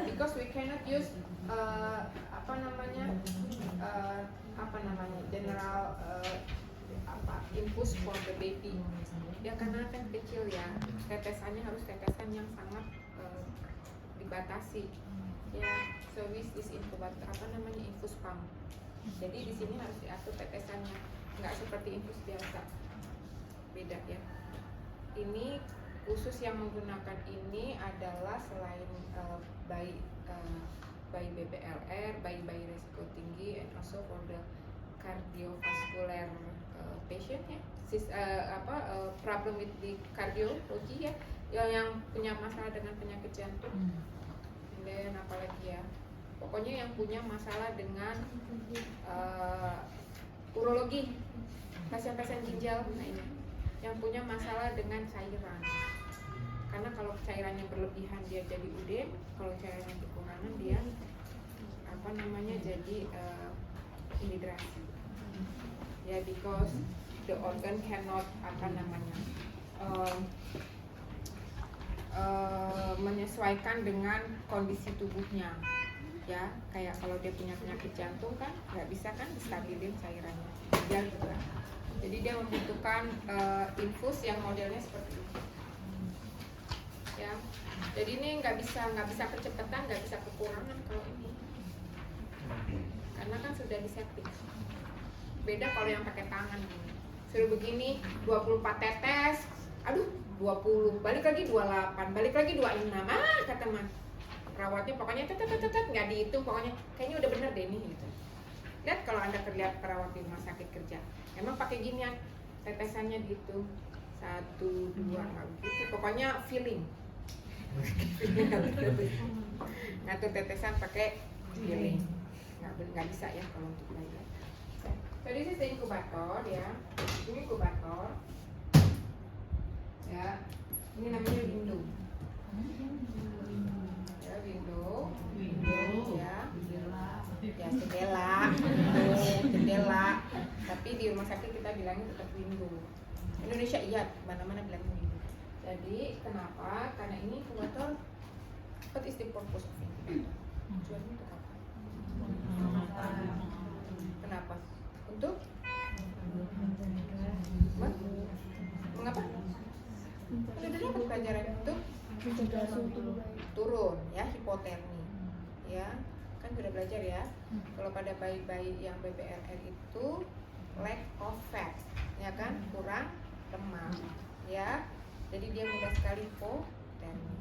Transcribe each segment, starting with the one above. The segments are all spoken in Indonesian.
Because we cannot use general infus for the baby. Ya karena kan kecil ya, tetesannya harus tetesan yang sangat dibatasi. Ya, so with this incubator infus pump. Jadi di sini harus diatur tetesannya, nggak seperti infus biasa. Beda ya. Ini khusus yang menggunakan ini adalah selain bayi BPLR, bayi risiko tinggi, and also for the cardiovascular patient ya, problem with the cardiology ya, yang punya masalah dengan penyakit jantung, dan apalagi ya, pokoknya yang punya masalah dengan urologi, pasien-pasien ginjal, nah ini, yang punya masalah dengan cairan. Karena kalau cairannya berlebihan dia jadi udem, kalau cairannya kekurangan dia jadi dehidrasi. Ya, because the organ cannot menyesuaikan dengan kondisi tubuhnya. Ya, kayak kalau dia punya penyakit jantung kan nggak bisa kan stabilin cairannya. Jadi dia membutuhkan infus yang modelnya seperti ini. Ya, jadi ini nggak bisa kecepatan, nggak bisa kekurangan kalau ini, karena kan sudah disetting. Beda kalau yang pakai tangan gini, suruh begini 24 tetes, aduh 20, balik lagi 28, balik lagi 26, kata mas perawatnya pokoknya tetet nggak dihitung, pokoknya kayaknya udah bener deh nih gitu. Lihat kalau anda terlihat perawat di rumah sakit kerja, emang pakai ginian tetesannya gitu 1, 2 nggak begitu, pokoknya feeling. Ngatur tetesan pakai feeling nggak bisa ya kalau untuk belajar. Jadi ini inkubator ya, ini inkubator ya, ini namanya window ya, window ya, jendela, tapi di rumah sakit kita bilangnya tetap window. Indonesia iya, mana-mana bilangnya window. Jadi kenapa? Karena ini inkubator, what is the purpose of incubator? Tujuannya untuk apa? Kenapa? Untuk mengapa? Udah dapat pelajaran untuk turun ya, hipotermi ya, kan sudah belajar ya. Kalau pada bayi-bayi yang BPLR itu lack of fat ya kan, kurang lemak ya, jadi dia mudah sekali hipotermi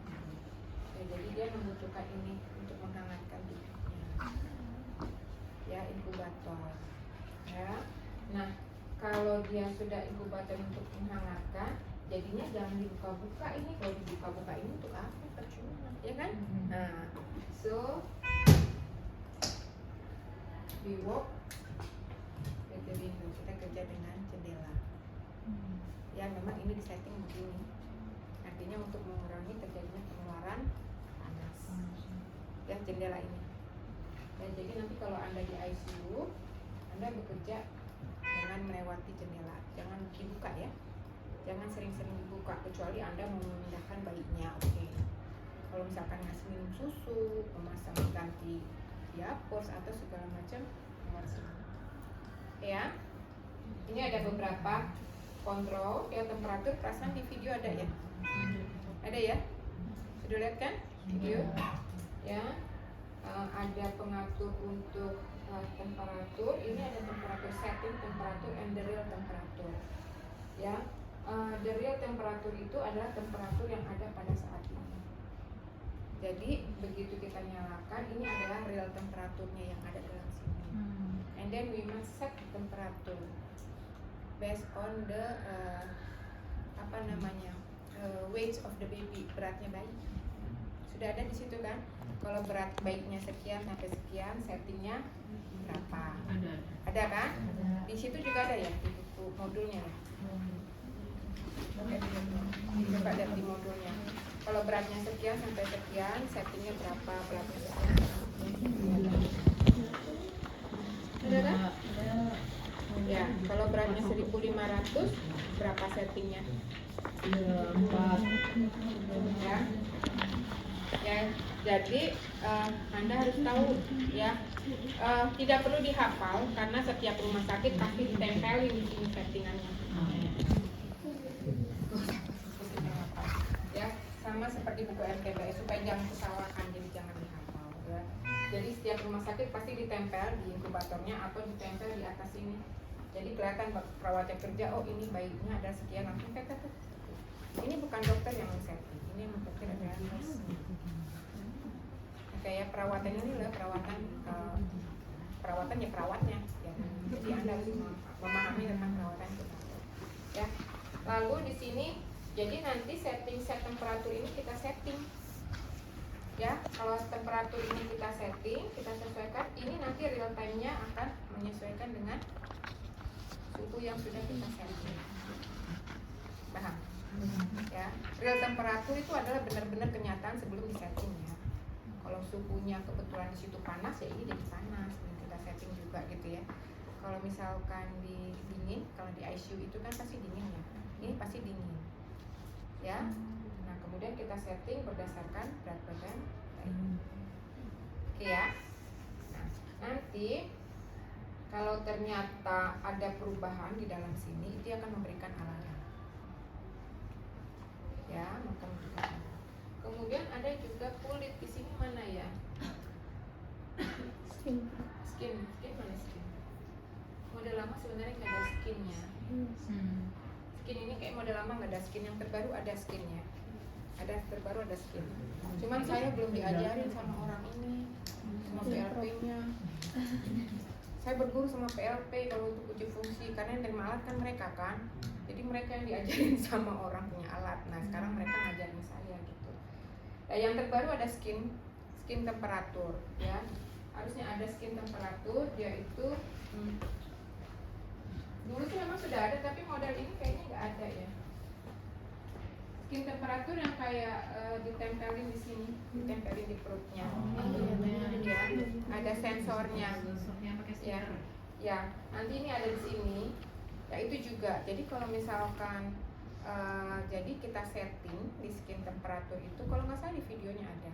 ya, jadi dia membutuhkan ini untuk menghangatkan tubuhnya ya, inkubator ya. Nah, kalau dia sudah inkubator untuk menghangatkan, jadinya jangan dibuka-buka ini. Kalau dibuka-buka ini untuk apa? Percuma, ya kan? Nah, so we work with the window. Kita kerja dengan jendela. Ya, memang ini disetting begini. Artinya untuk mengurangi terjadinya pengeluaran panas. Ya, jendela ini. Ya, jadi nanti kalau Anda di ICU, Anda bekerja dengan melewati jendela. Jangan dibuka ya. Jangan sering-sering dibuka kecuali Anda mau memindahkan bayinya. Oke. Kalau misalkan ngasih minum susu, memasang ganti diapers atau segala macam, ya. Ini ada beberapa kontrol ya, temperatur, perasaan di video ada ya? Ada ya? Sudah lihat kan video? Ya. Ada pengatur untuk temperatur. Ini ada temperatur setting, temperatur, and the real temperatur. Ya, the real temperatur itu adalah temperatur yang ada pada saat ini. Jadi begitu kita nyalakan, ini adalah real temperaturnya yang ada dalam sini. And then we must set temperature based on the weight of the baby, beratnya bayi. Sudah ada di situ kan? Kalau berat bayinya sekian sampai sekian, settingnya berapa? Ada kan? Di situ juga ada ya di buku modulnya. Coba lihat di modulnya. Kalau beratnya sekian sampai sekian, settingnya berapa? Beratnya sekian. Ada? Ya, kalau beratnya 1.500, berapa settingnya? 4. Ya. Ya, jadi Anda harus tahu ya, tidak perlu dihafal karena setiap rumah sakit pasti ditempelin di sini settingannya. Ya, sama seperti buku RTBS supaya jangan kesalahan, jadi jangan dihafal. Ya. Jadi setiap rumah sakit pasti ditempel di inkubatornya atau ditempel di atas ini. Jadi kelihatan perawatnya kerja, oh ini bayinya ada sekian, langsung ini bukan dokter yang men-setting, ini yang dokter adalah nurse. Kayak perawatan ini lah, perawatan ya perawatnya ya. Jadi Anda harus memahami tentang perawatan itu ya. Lalu di sini jadi nanti set temperatur ini kita setting ya. Kalau temperatur ini kita setting, kita sesuaikan, ini nanti real time-nya akan menyesuaikan dengan suhu yang sudah kita setting. Paham? Ya, real temperatur itu adalah benar-benar kenyataan sebelum disetting ya. Kalau suhunya kebetulan di situ panas ya ini jadi panas, dan kita setting juga gitu ya. Kalau misalkan di dingin, kalau di ICU itu kan pasti dingin ya. Ini pasti dingin. Ya. Nah, kemudian kita setting berdasarkan berat badan bayi. Oke ya. Nah, nanti kalau ternyata ada perubahan di dalam sini, itu akan memberikan alarm. Ya, maka kemudian ada juga kulit di sini mana ya? Skin mana skin? Model lama sebenarnya nggak ada skinnya. Skin ini kayak model lama nggak ada skin, yang terbaru ada skinnya. Terbaru ada skin. Cuman saya belum diajarin sama orang ini, sama PLP-nya. Saya berguru sama PLP kalau untuk uji fungsi, karena yang terima alat kan mereka kan. Jadi mereka yang diajarin sama orang punya alat. Nah sekarang mereka ngajarin saya gitu. Nah, yang terbaru ada skin temperatur ya. Harusnya ada skin temperatur, dia itu dulu tuh memang sudah ada, tapi model ini kayaknya nggak ada ya. Skin temperatur yang kayak ditempelin di sini, ditempelin di perutnya. Ya, ada sensornya. Ya, nanti ini ada di sini. Ya itu juga. Jadi kalau misalkan jadi kita setting di skin temperatur itu, kalau nggak salah di videonya ada.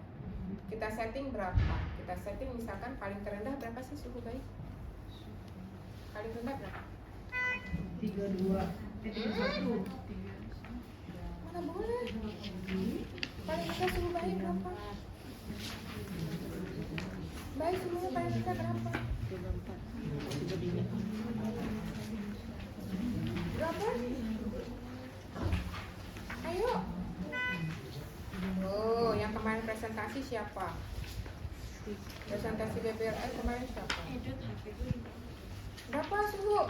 Kita setting berapa? Kita setting misalkan paling terendah berapa sih suhu bayi? Paling rendah berapa? 32. Mana boleh? Paling rendah suhu bayi berapa? Bayi suhunya paling rendah berapa? Berapa? Ayo. Oh, yang kemarin presentasi siapa? Presentasi BBLS kemarin siapa? Berapa suhu?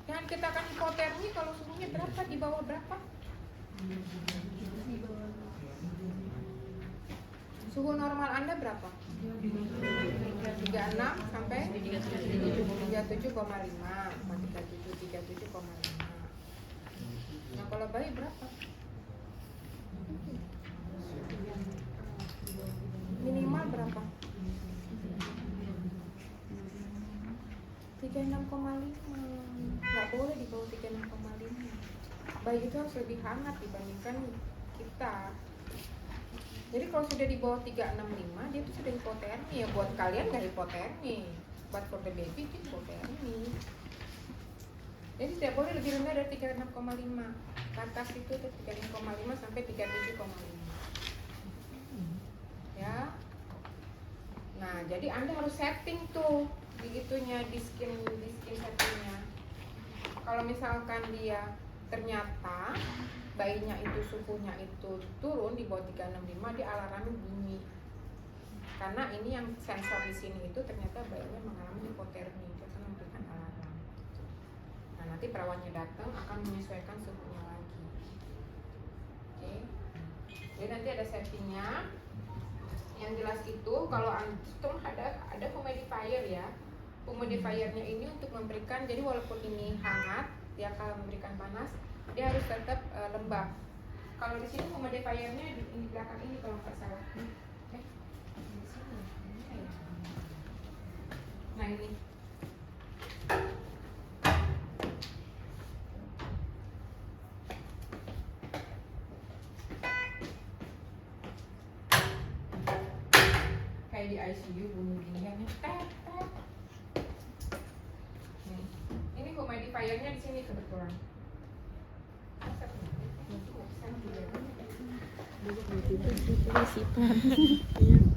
Yang kita akan hipotermi kalau suhunya berapa? Di bawah berapa? Suhu normal Anda berapa? 36 sampai 37,5. 37,5. Nah, kalau bayi berapa? Minimal berapa? 36,5. Nggak boleh di bawah 36,5. Bayi itu harus lebih hangat dibandingkan kita. Jadi kalau sudah di bawah 365, dia itu sudah hipotermi ya. Buat kalian nggak hipotermi, buat for the baby itu hipotermi. Jadi tidak boleh lebih rendah dari 36,5. Batas itu 36,5 sampai 37,5. Ya. Nah, jadi Anda harus setting tuh begitunya di skin settingnya. Kalau misalkan dia ternyata bayinya itu suhunya itu turun di bawah 365, dia alarmnya bunyi. Karena ini yang sensor di sini itu ternyata bayinya mengalami hipotermi, dia akan memberikan alarm. Nah, nanti perawatnya datang akan menyesuaikan suhunya lagi. Oke. Jadi nanti ada settingnya. Yang jelas itu kalau antum ada humidifier ya. Humidifiernya ini untuk memberikan, jadi walaupun ini hangat, dia akan memberikan panas, dia harus tetap lembab. Kalau di sini humidifiernya di belakang ini kalau nggak salah. Nah ini. kayak di ICU bunyi gini kan ya. Tet, tet. Nih. Ini humidifiernya di sini kebetulan. Iya.